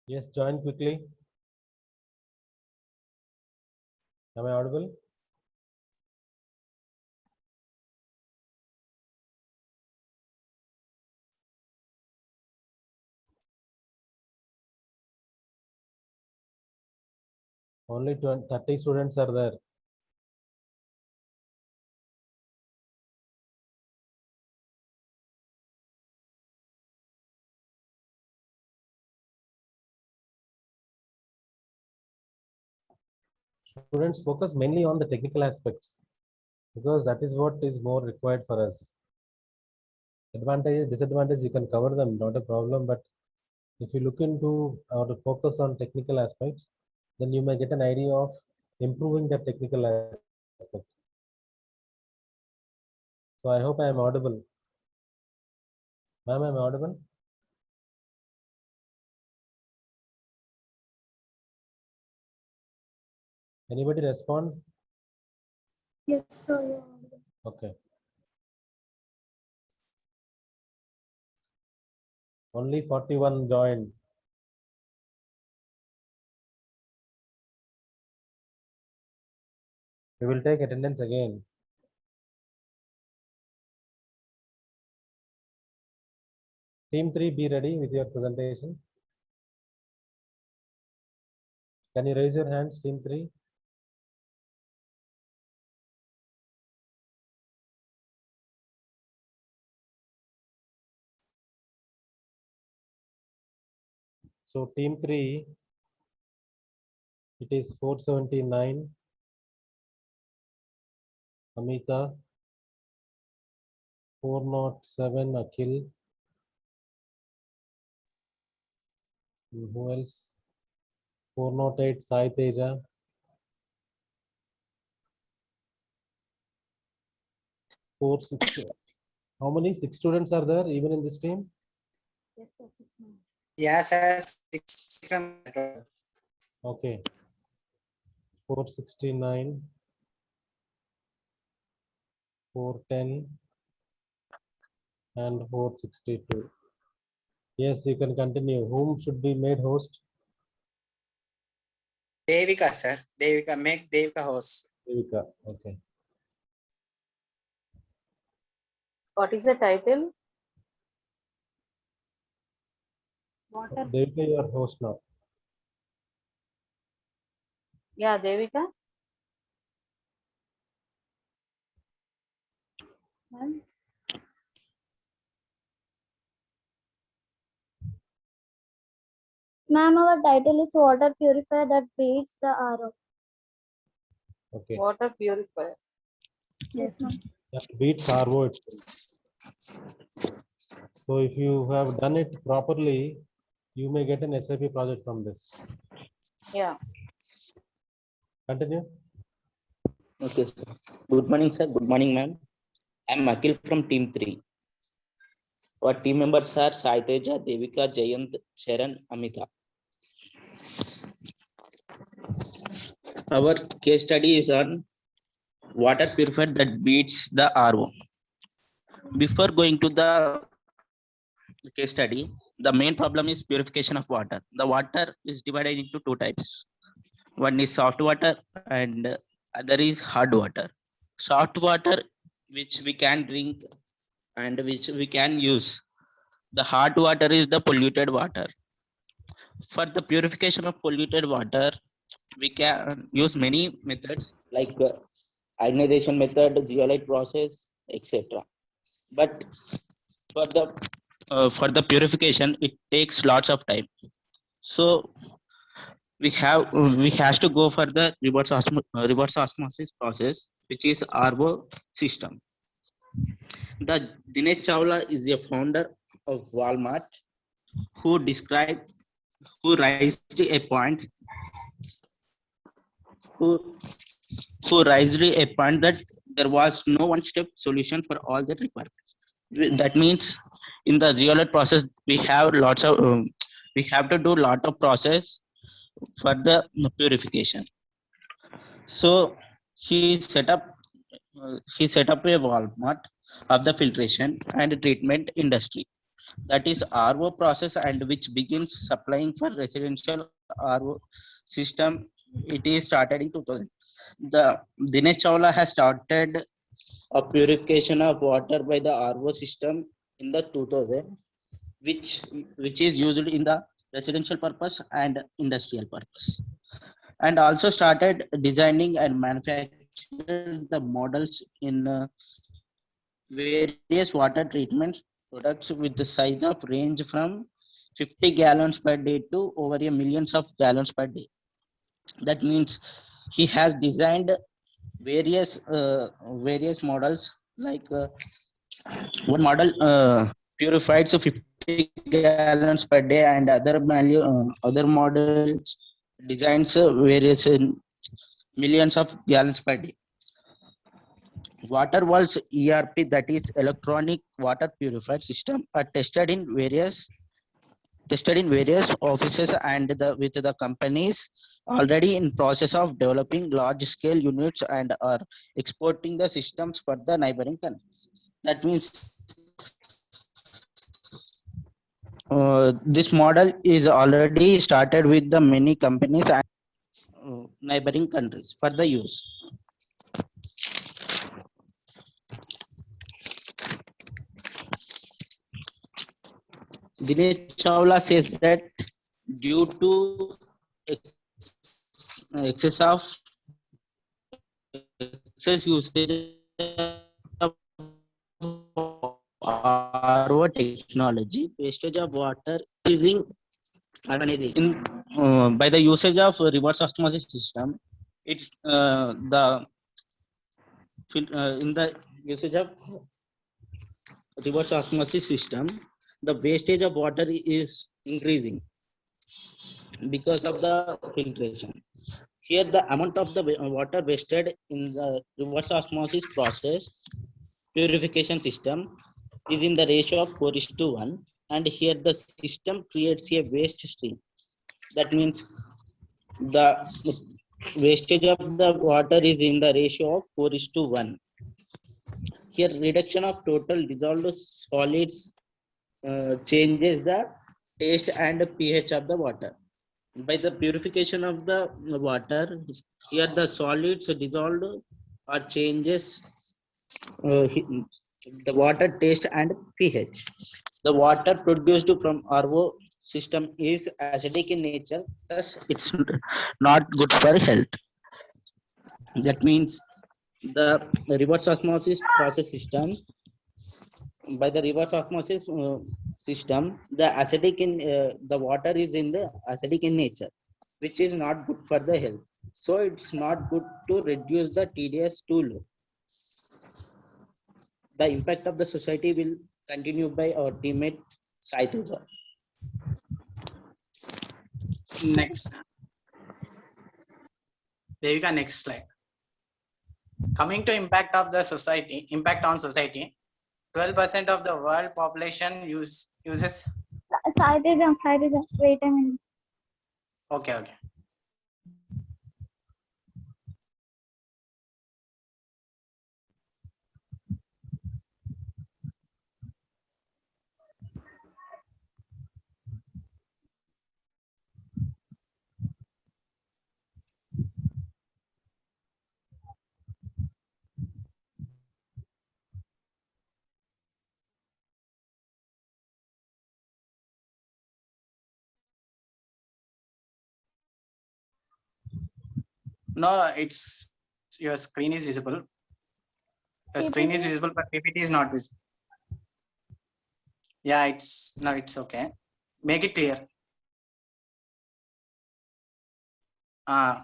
Yes, join quickly. Am I audible? Only 30 students are there. Students focus mainly on the technical aspects because that is what is more required for us. Advantages, disadvantages, you can cover them, not a problem. But if you look into or focus on technical aspects, then you may get an idea of improving that technical aspect. So I hope I am audible. Ma'am, I am audible? Anybody respond? Yes, sir. Okay. Only 41 joined. We will take attendance again. Team 3, be ready with your presentation. Can you raise your hands, Team 3? So Team 3, it is 479, Amita, 407, Akhil. Who else? 408, Sai Teja. 460. How many? 6 students are there even in this team? Yes, sir. Yes, sir. 6. Okay. 469, 410, and 462. Yes, you can continue. Whom should be made host? Devika, sir. Devika, make Devika host. Devika. Okay. What is the title? Water. Devika, you are host now. Yeah, Devika. Ma'am. Ma'am, our title is water purifier that beats the RO. Okay. Water purifier. Yes, ma'am. That beats RO itself. So if you have done it properly, you may get an SAP project from this. Yeah. Continue. Okay, sir. Good morning, sir. Good morning, ma'am. I'm Akhil from Team 3. Our team members are Saiteja, Devika, Jayant, Sharan, Amita. Our case study is on water purifier that beats the RO. Before going to the case study, the main problem is purification of water. The water is divided into 2 types. One is soft water and other is hard water. Soft water, which we can drink and which we can use. The hard water is the polluted water. For the purification of polluted water, we can use many methods like ionization method, zeolite process, etc. But for the purification, it takes lots of time. So we has to go for the reverse osmosis process, which is RO system. The Dinesh Chawla is a founder of Walmart who raised a point that there was no one-step solution for all the requirements. That means in the zeolite process we have we have to do lot of process for the purification. So he set up a Walmart of the filtration and treatment industry. that is RO process, and which begins supplying for residential RO system. It is started in 2000. The Dinesh Chawla has started a purification of water by the RO system in the 2000, which is used in the residential purpose and industrial purpose, and also started designing and manufacturing the models in various water treatment products with the size of range from 50 gallons per day to over a millions of gallons per day. That means he has designed various models, like one model purified so 50 gallons per day, and other models designs various millions of gallons per day. WaterWorld's ERP, that is electronic water purifier system, are tested in various offices and with the companies already in process of developing large scale units and are exporting the systems for the neighboring countries. That means this model is already started with the many companies and neighboring countries for the use. Dinesh Chawla says that due to excess of excess usage of RO technology, wastage of water using urbanization by the usage of reverse osmosis system. It's in the usage of reverse osmosis system, the wastage of water is increasing because of the filtration. Here, the amount of the water wasted in the reverse osmosis process purification system is in the ratio of 4:1, and here the system creates a waste stream. That means the wastage of the water is in the ratio of 4:1. Here, reduction of total dissolved solids changes the taste and pH of the water. By the purification of the water, here the solids dissolved or changes the water taste and pH. The water produced from RO system is acidic in nature, thus it's not good for health. That means the reverse osmosis process system, by the reverse osmosis system, the acidic in the water is in the acidic in nature, which is not good for the health. So it's not good to reduce the TDS too low. The impact of the society will continue by our teammate Sai Teja. Next. Devika, next slide. Coming to impact of the society, impact on society, 12% of the world population uses. Saitija, wait a minute. Okay. No, it's your screen is visible. Your screen is visible, but PPT is not visible. Yeah, it's okay. Make it clear.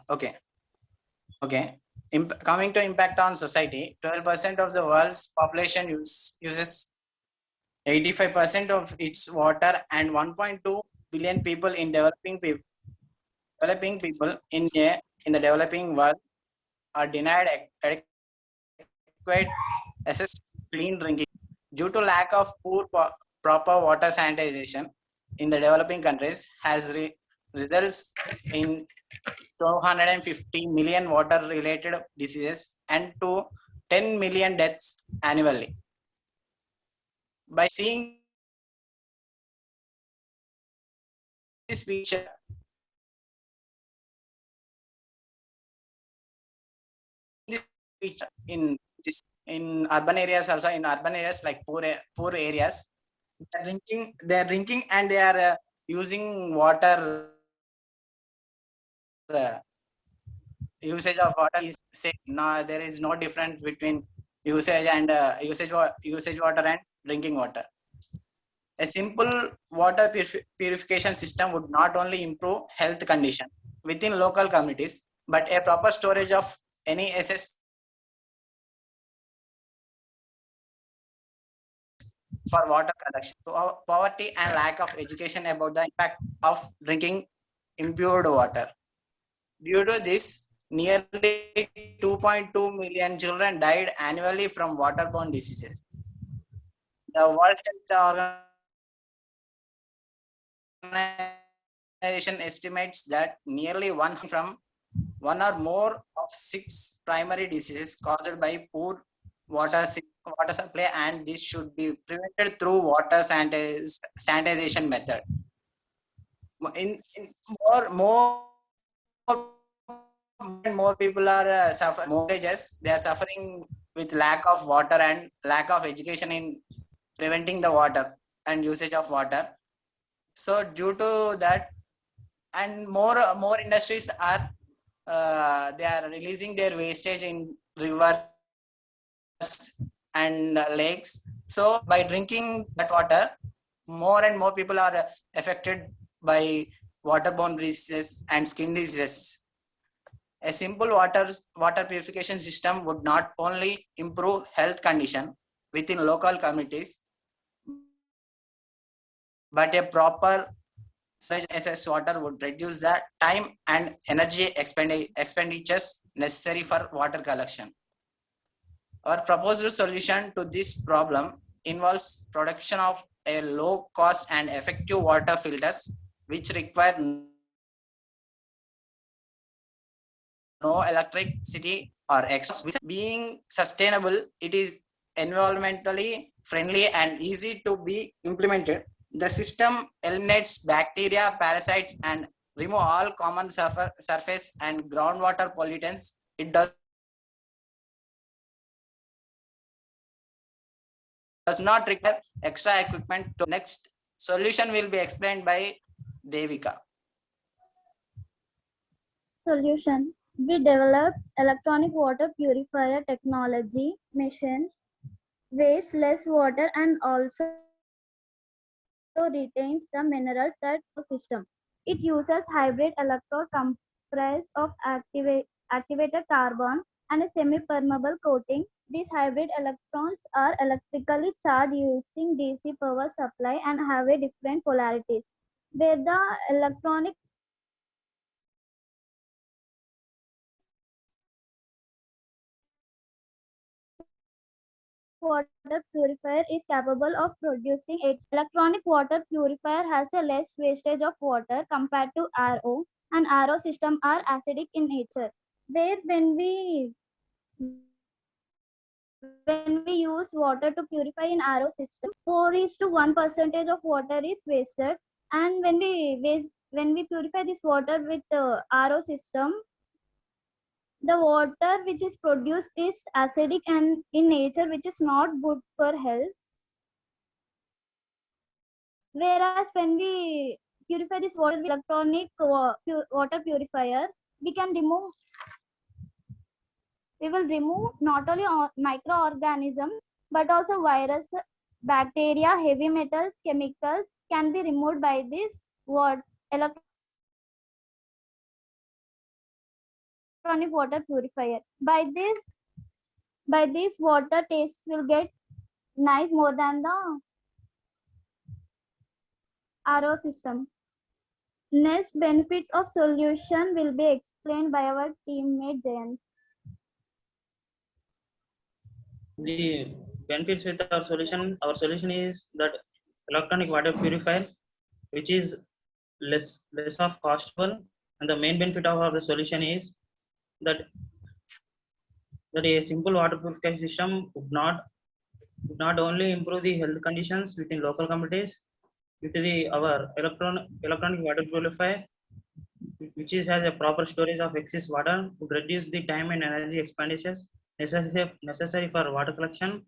Okay. Coming to impact on society, 12% of the world's population uses 85% of its water, and 1.2 billion people in developing people in the developing world are denied adequate access to clean drinking due to lack of proper water sanitization in the developing countries has results in 250 million water related diseases and to 10 million deaths annually. By seeing this picture, in this, in urban areas also, in urban areas like poor areas, they're drinking and they are using water, usage of water is same. No, there is no difference between usage and usage water and drinking water. A simple water purification system would not only improve health condition within local communities, but a proper storage of any excess for water production. So, poverty and lack of education about the impact of drinking impure water. Due to this, nearly 2.2 million children died annually from waterborne diseases. The World Health Organization estimates that nearly one or more of 6 primary diseases caused by poor water supply, and this should be prevented through water sanitization method. In more people are suffering, more villages, they are suffering with lack of water and lack of education in preventing the water and usage of water. So due to that, and more industries are they are releasing their wastage in rivers and lakes. So by drinking that water, more and more people are affected by waterborne diseases and skin diseases. A simple water purification system would not only improve health condition within local communities, but a proper SS water would reduce the time and energy expenditures necessary for water collection. Our proposed solution to this problem involves production of a low cost and effective water filters which require no electricity or exhaust. Being sustainable, it is environmentally friendly and easy to be implemented. The system eliminates bacteria, parasites, and remove all common surface and groundwater pollutants. It does not require extra equipment. Next solution will be explained by Devika. Solution. We developed electronic water purifier technology machine, wastes less water and also retains the minerals that system. It uses hybrid electrode comprised of activated carbon and a semi-permeable coating. These hybrid electrons are electrically charged using DC power supply and have a different polarities. Where the electronic water purifier is capable of producing its electronic water purifier has a less wastage of water compared to RO, and RO system are acidic in nature. Where when we use water to purify in RO system, 4:1% of water is wasted, and when we purify this water with RO system, the water which is produced is acidic and in nature, which is not good for health. Whereas when we purify this water with electronic water purifier, we will remove not only microorganisms but also virus, bacteria, heavy metals, chemicals can be removed by this electronic water purifier. By this water taste will get nice more than the RO system. Next, benefits of solution will be explained by our teammate Jayant. The benefits with our solution is that electronic water purifier, which is less of costful, and the main benefit of our solution is that a simple water purification system would not only improve the health conditions within local communities, with our electronic water purifier, which has a proper storage of excess water, would reduce the time and energy expenditures necessary for water collection.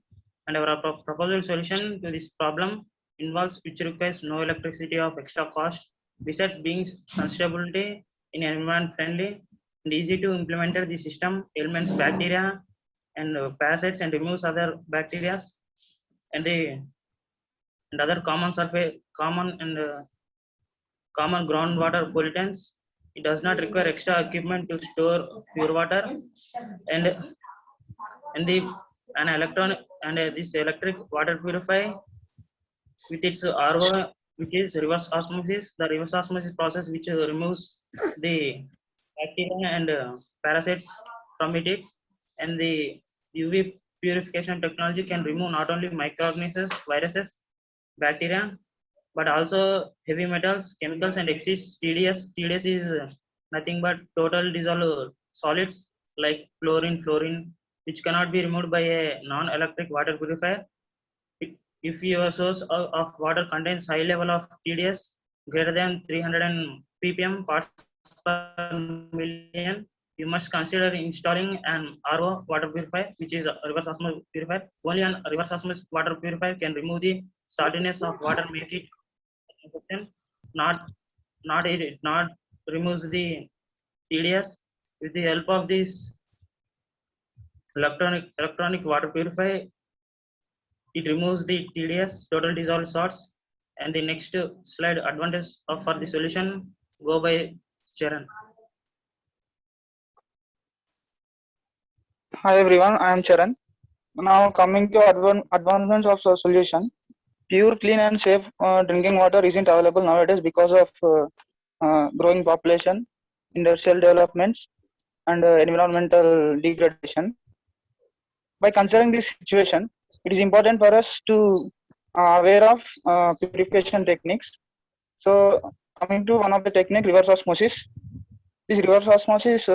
And our proposed solution to this problem involves which requires no electricity of extra cost, besides being sustainability in environment friendly and easy to implement. The system elements bacteria and parasites and removes other bacteria and the and other common surface common groundwater pollutants. It does not require extra equipment to store pure water, and the an electronic and this electric water purifier with its RO, which is reverse osmosis. The reverse osmosis process which removes the bacteria and parasites from it, and the UV purification technology can remove not only microorganisms, viruses, bacteria, but also heavy metals, chemicals, and excess TDS. TDS is nothing but total dissolved solids like fluorine, which cannot be removed by a non-electric water purifier. If your source of water contains high level of TDS greater than 300 ppm parts per million, you must consider installing an RO water purifier, which is a reverse osmosis purifier. Only a reverse osmosis water purifier can remove the saltiness of water, make it not not removes the TDS. With the help of this electronic water purifier, it removes the TDS, total dissolved salts. And the next slide advantage of for the solution go by Charan. Hi everyone, I am Charan. Now coming to advancements of the solution, pure, clean and safe drinking water isn't available nowadays because of growing population, industrial developments, and environmental degradation. By considering this situation, it is important for us to aware of purification techniques. So coming to one of the technique, reverse osmosis. This reverse osmosis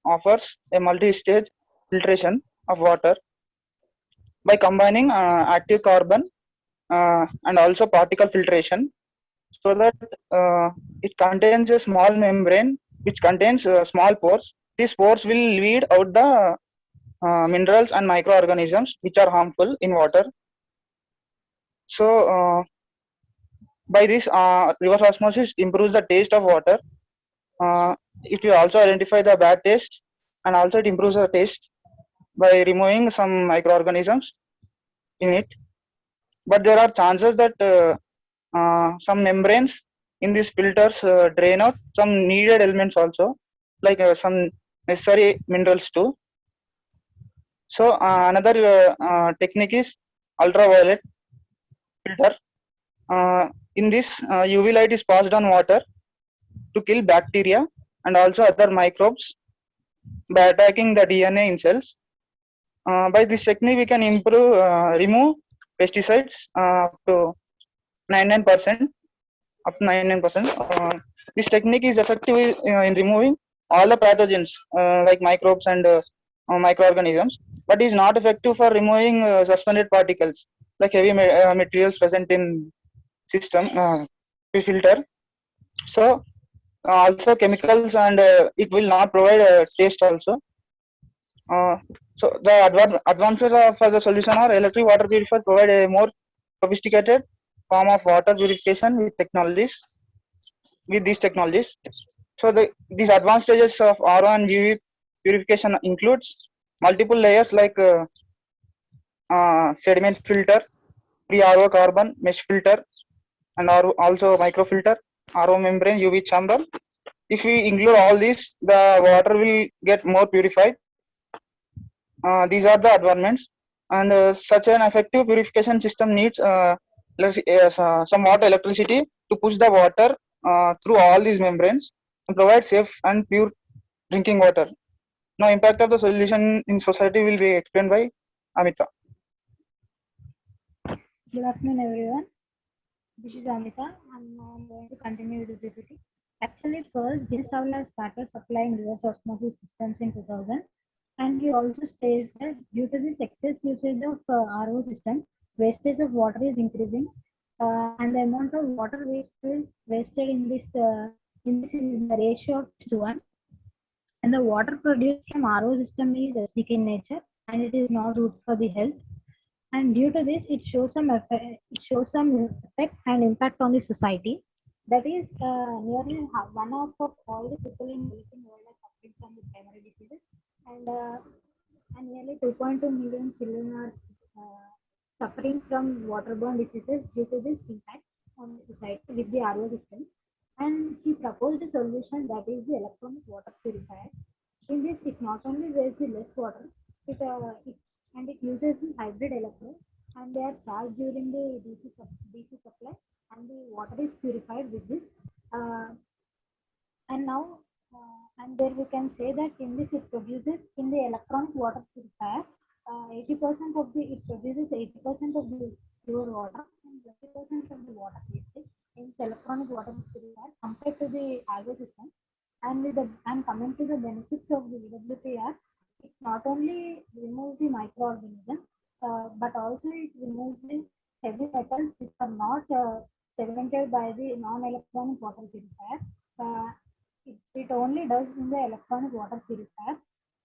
offers a multi-stage filtration of water by combining active carbon and also particle filtration, so that it contains a small membrane which contains small pores. These pores will lead out the minerals and microorganisms which are harmful in water. So by this reverse osmosis improves the taste of water. It will also identify the bad taste, and also it improves the taste by removing some microorganisms in it. But there are chances that some membranes in these filters drain out some needed elements also, like some necessary minerals too. So another technique is ultraviolet filter. In this, UV light is passed on water to kill bacteria and also other microbes by attacking the DNA in cells. By this technique, we can remove pesticides up to 99%. Up to 99%. This technique is effective in removing all the pathogens like microbes and microorganisms, but is not effective for removing suspended particles like heavy materials present in system filter. So also chemicals, and it will not provide taste also. So the advantages for the solution are electric water purifier provide a more sophisticated form of water purification with these technologies. So these advanced stages of RO and UV purification includes multiple layers like sediment filter, pre-RO carbon mesh filter, and also microfilter, RO membrane, UV chamber. If we include all these, the water will get more purified. These are the advancements, and such an effective purification system needs somewhat electricity to push the water through all these membranes and provide safe and pure drinking water. Now, impact of the solution in society will be explained by Amita. Good afternoon, everyone. This is Amita, and now I'm going to continue with the PPT. Actually, first, Jill Savla started supplying reverse osmosis systems in 2000, and he also states that due to this excess usage of RO system, wastage of water is increasing, and the amount of water wasted in this is in the ratio of 1. And the water produced from RO system is acidic in nature and it is not good for the health. And due to this, it shows some effect and impact on the society. That is, nearly one half of all the people in developing world are suffering from the primary diseases, and nearly 2.2 million children are suffering from waterborne diseases due to this impact on the society with the RO system. And he proposed a solution that is the electronic water purifier. In this, it not only wastes the less water, it uses the hybrid electrode, and they are charged during the DC supply, and the water is purified with this. Uh, and now, and there we can say that in this it produces in the electronic water purifier, 80% of the it produces 80% of the pure water and 20% of the water wastage in the electronic water purifier compared to the RO system. And coming to the benefits of the EWPR, it not only removes the microorganisms, but also it removes the heavy metals which are not segmented by the non-electronic water purifier. It only does in the electronic water purifier,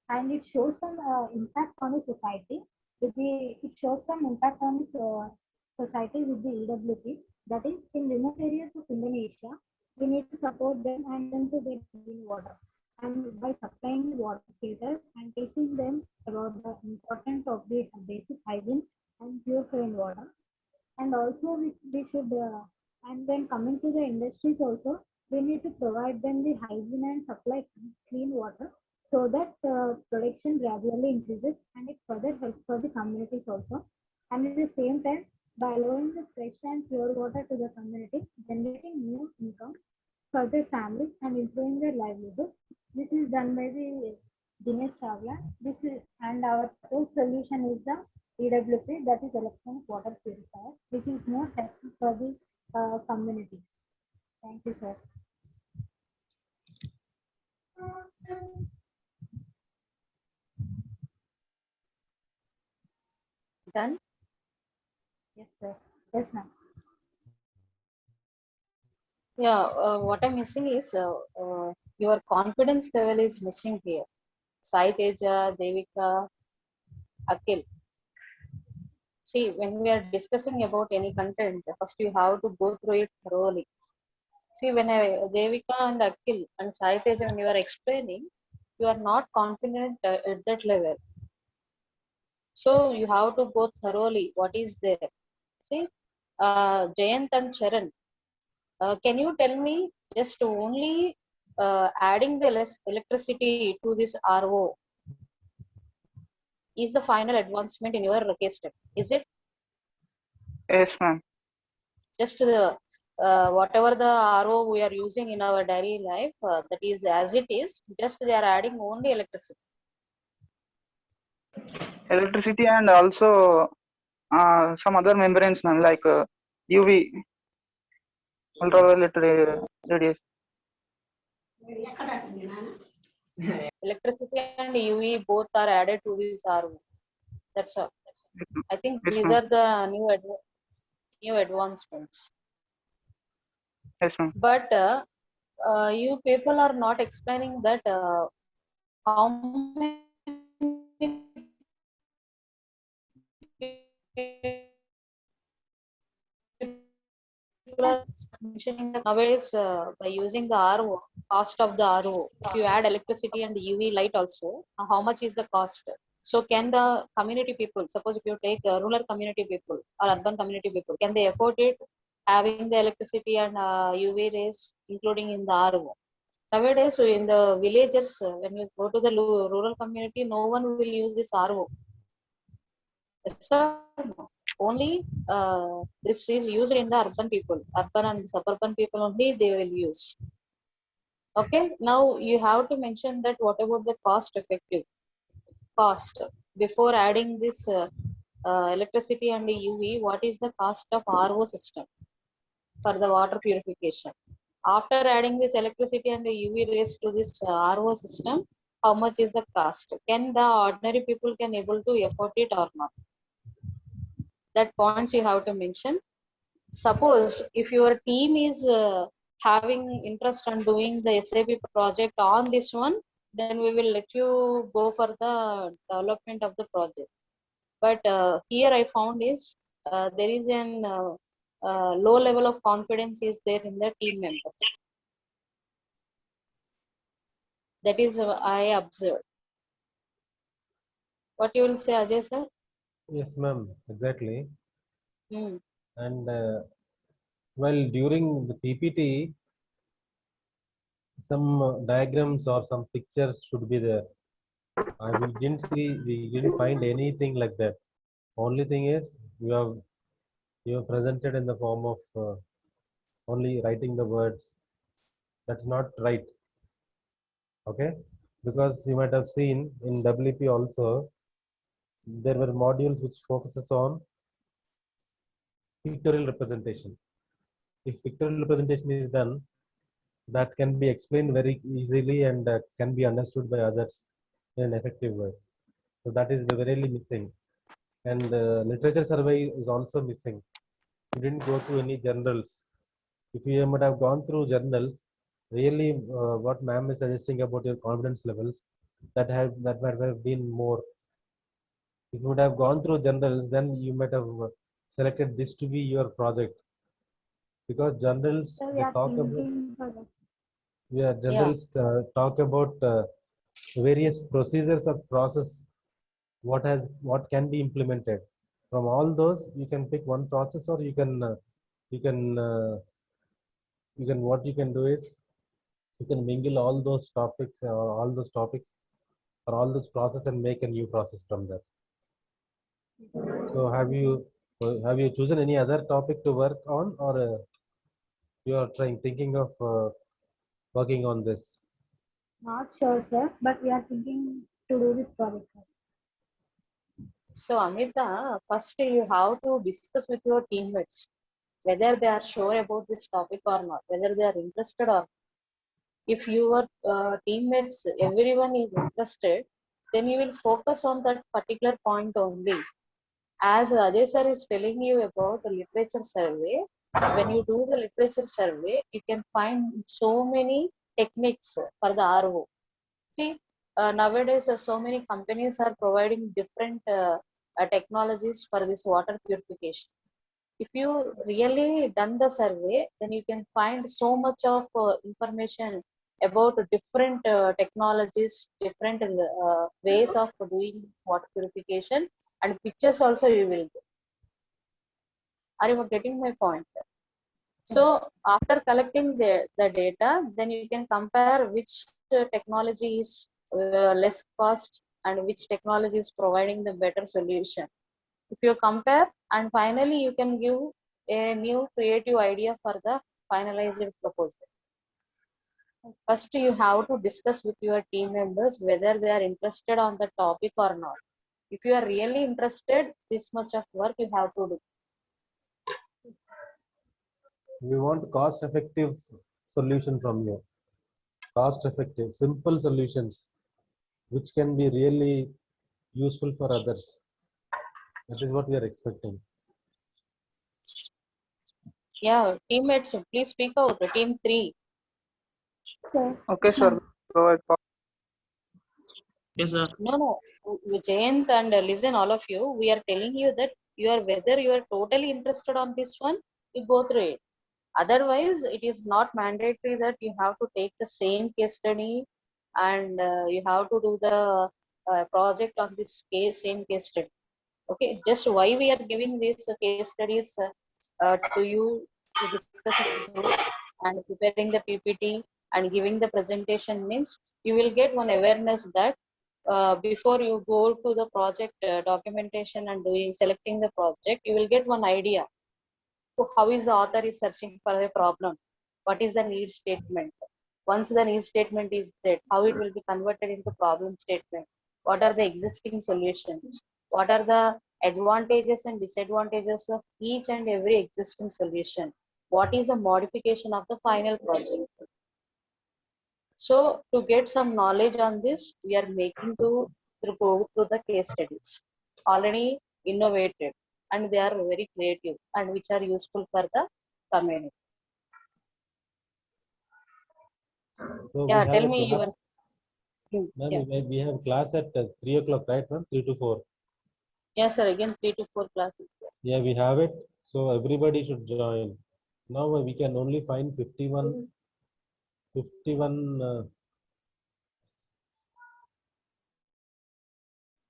and it shows some impact on the society. It shows some impact on the society with the EWP. That is, in remote areas of Indonesia, we need to support them and them to get clean water. And by supplying water filters and teaching them about the importance of the basic hygiene and pure clean water. And also we should, and then coming to the industries also, we need to provide them the hygiene and supply clean water so that production gradually increases and it further helps for the communities also. And at the same time, by allowing the fresh and pure water to the community, generating new income for their families and improving their livelihood. This is done by the Dinesh Savla. This is, and our whole solution is the EWP, that is electronic water purifier, which is more helpful for the communities. Thank you, sir. Done? Yes, sir. Yes, ma'am. Yeah, what I'm missing is your confidence level is missing here. Sai Teja, Devika, Akhil. See, when we are discussing about any content, first you have to go through it thoroughly. See, when Devika and Akhil and Sai Teja, when you are explaining, you are not confident at that level. So you have to go thoroughly what is there. See, Jayant and Charan, can you tell me just only adding the less electricity to this RO is the final advancement in your case step? Is it Yes, ma'am. just the whatever the RO we are using in our daily life, that is as it is, just they are adding only electricity. Electricity and also some other membranes, ma'am, like UV, ultraviolet radiation. Electricity and UV both are added to this RO. That's all. I think Yes, these ma'am. are the new advancements. Yes, ma'am. But you people are not explaining that how many people are mentioning that nowadays by using the RO, cost of the RO, if you add electricity and UV light also, how much is the cost? So can the community people, suppose if you take rural community people or urban community people, can they afford it having the electricity and UV rays including in the RO? Nowadays, so in the villages, when you go to the rural community, no one will use this RO. So only this is used in the urban people, urban and suburban people only they will use. Okay, now you have to mention that what about the cost effective cost before adding this electricity and UV, what is the cost of RO system for the water purification? After adding this electricity and UV rays to this RO system, how much is the cost? Can the ordinary people can able to afford it or not? That points you have to mention. suppose if your team is having interest on doing the SAP project on this one, then we will let you go for the development of the project. But here I found is there is an low level of confidence is there in the team members. That is I observed. What you will say, Ajay sir? Yes, ma'am, exactly. Hmm. And well, during the PPT, some diagrams or some pictures should be there. We didn't find anything like that. Only thing is you have presented in the form of only writing the words. That's not right. Okay, because you might have seen in WP also there were modules which focuses on pictorial representation. If pictorial representation is done, that can be explained very easily and can be understood by others in an effective way. So that is really missing. And literature survey is also missing. You didn't go to any journals. If you might have gone through journals, really what ma'am is suggesting about your confidence levels, that might have been more. If you would have gone through journals, then you might have selected this to be your project, because journals So we they are talk about thinking for that. yeah, Yeah. journals talk about various procedures of process, what can be implemented. From all those, you can pick one process, or you can uh, what you can do is you can mingle all those topics or all those process and make a new process from that. So have you chosen any other topic to work on, or you are thinking of working on this? Not sure, sir, but we are thinking to do this project, sir. So Amrita, first you have to discuss with your teammates whether they are sure about this topic or not, whether they are interested or not. If your teammates, everyone is interested, then you will focus on that particular point only. As Ajay sir is telling you about the literature survey, when you do the literature survey, you can find so many techniques for the RO. See, nowadays so many companies are providing different technologies for this water purification. If you really done the survey, then you can find so much of information about different technologies, different ways of doing water purification, and pictures also you will get. Are you getting my point? So after collecting the data, then you can compare which technology is less cost and which technology is providing the better solution. If you compare, and finally you can give a new creative idea for the finalized proposal. First, you have to discuss with your team members whether they are interested on the topic or not. If you are really interested, this much of work you have to do. We want cost effective solution from you. Cost effective, simple solutions which can be really useful for others. That is what we are expecting. Yeah, teammates, please speak out. Team 3. Sir, Okay, sir. Go ahead. Yes, sir. No. Jayant and listen, all of you, we are telling you that whether you are totally interested on this one, you go through it. Otherwise, it is not mandatory that you have to take the same case study and you have to do the project on this same case study. Okay, just why we are giving these case studies to you to discuss in group and preparing the PPT and giving the presentation means you will get one awareness that before you go to the project documentation and selecting the project, you will get one idea. So how is the author is searching for a problem? What is the need statement? Once the need statement is set, how it will be converted into problem statement? What are the existing solutions? What are the advantages and disadvantages of each and every existing solution? What is the modification of the final project? So to get some knowledge on this, we are making to go through the case studies already innovated and they are very creative and which are useful for the community. So Yeah, we have tell a me class. your. Ma'am, Yeah. we have class at 3 o'clock, right, ma'am? 3 to 4. Yes, sir. Again, 3 to 4 classes. Yeah, we have it. So everybody should join. Now we can only find 51, 51.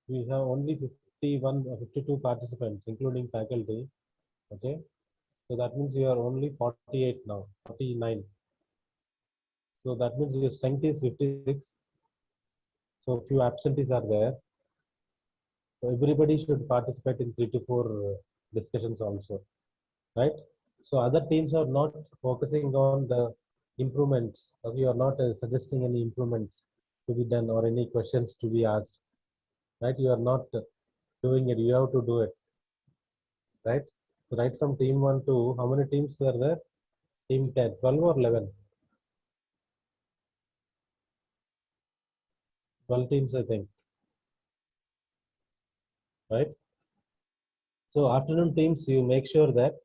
We have only 51, 52 participants, including faculty. Okay. So that means you are only 48 now, 49. So that means your strength is 56. So few absentees are there. So everybody should participate in 3 to 4 discussions also, right? So other teams are not focusing on the improvements, or you are not suggesting any improvements to be done or any questions to be asked, right? You are not doing it. You have to do it, right? So right from team 1 to how many teams are there? Team 10, 12 or 11? 12 teams, I think, right? So afternoon teams, you make sure that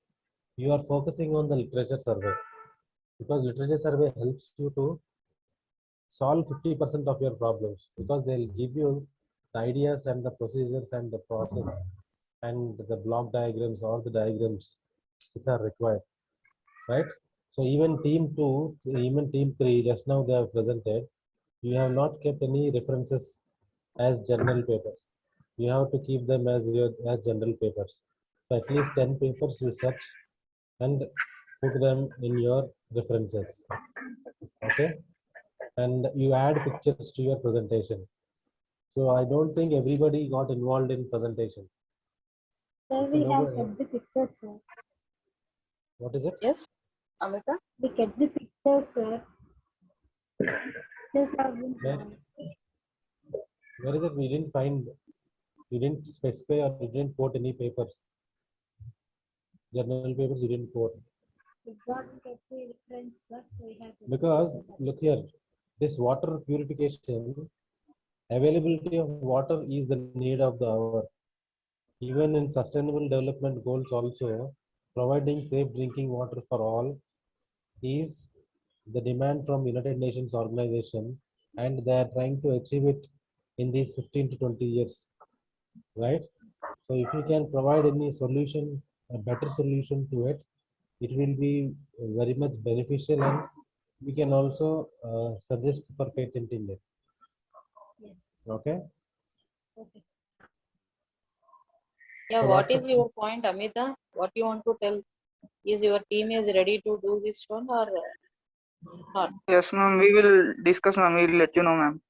you are focusing on the literature survey, because literature survey helps you to solve 50% of your problems, because they'll give you the ideas and the procedures and the process and the block diagrams or the diagrams which are required, right? So even team 2, even team 3, just now they have presented, you have not kept any references as journal papers. You have to keep them as general papers. So at least 10 papers you search and put them in your references. Okay, and you add pictures to your presentation. So I don't think everybody got involved in presentation. Sir, So we have nobody, kept the pictures, sir. what is it? Yes, Amita. We kept the pictures, sir. Pictures have been Where, drawn. where is it? We didn't find, we didn't specify or we didn't quote any papers. Journal papers you didn't quote. We got kept the reference, but we have kept the Because pictures. look here, this water purification, availability of water is the need of the hour. Even in sustainable development goals also, providing safe drinking water for all is the demand from United Nations organization, and they are trying to achieve it in these 15 to 20 years, right? So if you can provide any solution, a better solution to it, it will be very much beneficial, and we can also suggest for patenting it. Yes. Okay. Okay. Yeah, So what what's is your point, Amita? What you want to tell? Is your team is ready to do this one or not? Yes, ma'am. We will discuss, ma'am. We will let you know, ma'am.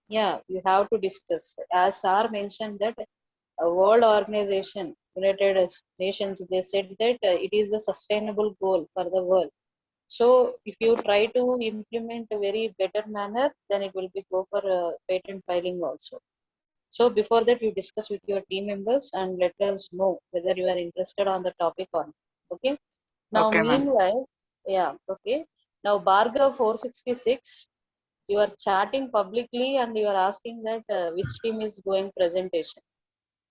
Yeah, you have to discuss. As Sir mentioned that a world organization, United Nations, they said that it is the sustainable goal for the world. So if you try to implement a very better manner, then it will be go for patent filing also. So before that, you discuss with your team members and let us know whether you are interested on the topic or not. Okay. Now, Okay, ma'am. meanwhile, yeah, okay. Now, Bhargav 466, you are chatting publicly and you are asking that which team is going presentation.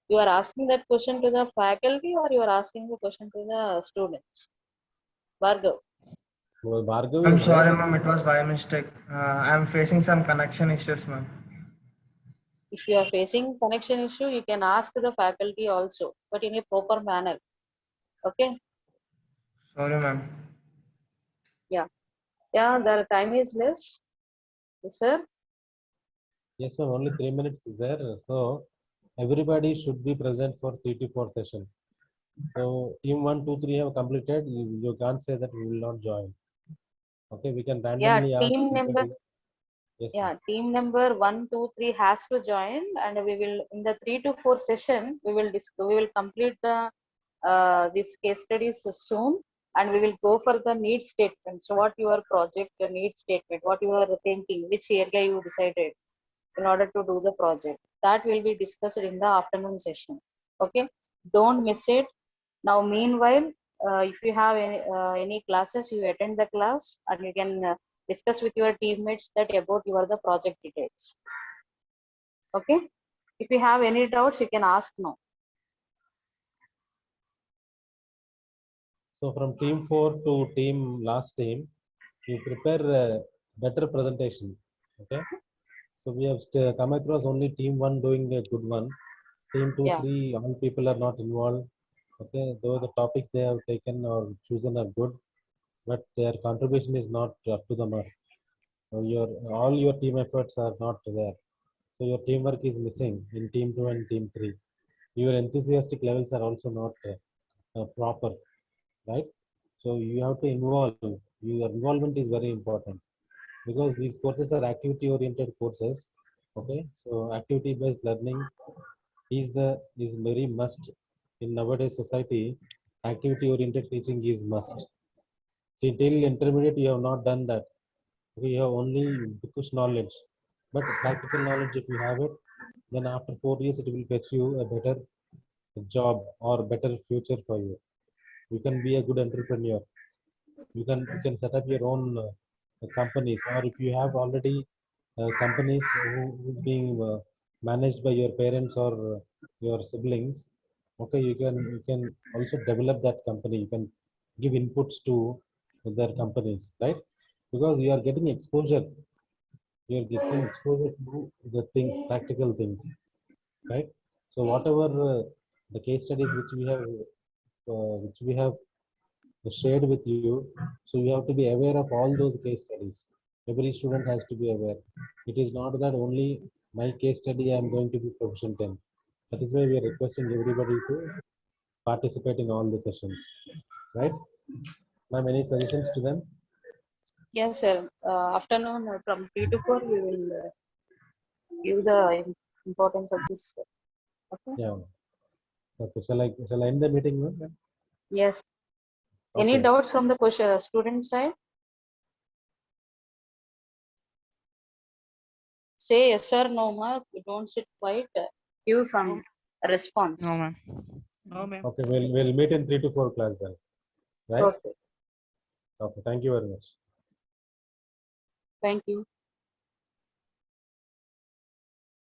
You are asking that question to the faculty or you are asking the question to the students? Bhargav. well, Bhargav I'm is there? sorry, ma'am. It was by mistake. I'm facing some connection issues, ma'am. If you are facing connection issue, you can ask the faculty also, but in a proper manner. Okay. Sorry, ma'am. Yeah. Yeah, the time is less. Yes, sir. Yes, ma'am. Only 3 minutes is there. So everybody should be present for 3 to 4 session. So team 1, 2, 3 have completed. You can't say that we will not join. Okay, we can Yeah, randomly ask team number. anybody. Yes, ma'am. Yeah, team number 1, 2, 3 has to join, and we will in the 3 to 4 session we will complete the this case studies soon, and we will go for the need statement. So, what your project need statement? What you are thinking? Which area you decided in order to do the project? That will be discussed in the afternoon session. Okay, don't miss it. Now, meanwhile, if you have any classes, you attend the class and you can discuss with your teammates that about your the project details. Okay. If you have any doubts, you can ask now. So from team 4 to team last team, you prepare a better presentation. Okay. So we have come across only team 1 doing a good one. Team 2, Yeah. 3, all people are not involved. Okay. Though the topics they have taken or chosen are good, but their contribution is not up to the mark. So all your team efforts are not there. So your teamwork is missing in team 2 and team 3. Your enthusiastic levels are also not proper, right? So you have to involve. Your involvement is very important because these courses are activity-oriented courses. Okay, so activity-based learning is very must in nowadays society. Activity-oriented teaching is must. Till intermediate, you have not done that. We have only bookish knowledge, but practical knowledge, if you have it, then after 4 years, it will fetch you a better job or better future for you. You can be a good entrepreneur. You can set up your own companies, or if you have already companies who being managed by your parents or your siblings, okay, you can also develop that company. You can give inputs to their companies, right? Because you are getting exposure. You are getting exposure to the things, practical things, right? So whatever the case studies which we have shared with you, so you have to be aware of all those case studies. Every student has to be aware. It is not that only my case study I am going to be proficient in. That is why we are requesting everybody to participate in all the sessions, right? Ma'am, any suggestions to them? Yes, sir. Afternoon from 3 to 4, we will give the importance of this. Okay. Yeah. Okay. Shall I end the meeting, ma'am? Yes. Any Okay. doubts from the question, student side? Say yes or no, ma. Don't sit quiet. Give some response. No, ma'am. No, ma'am. Okay. We'll meet in 3 to 4 class then, right? Okay. Okay. Thank you very much. Thank you.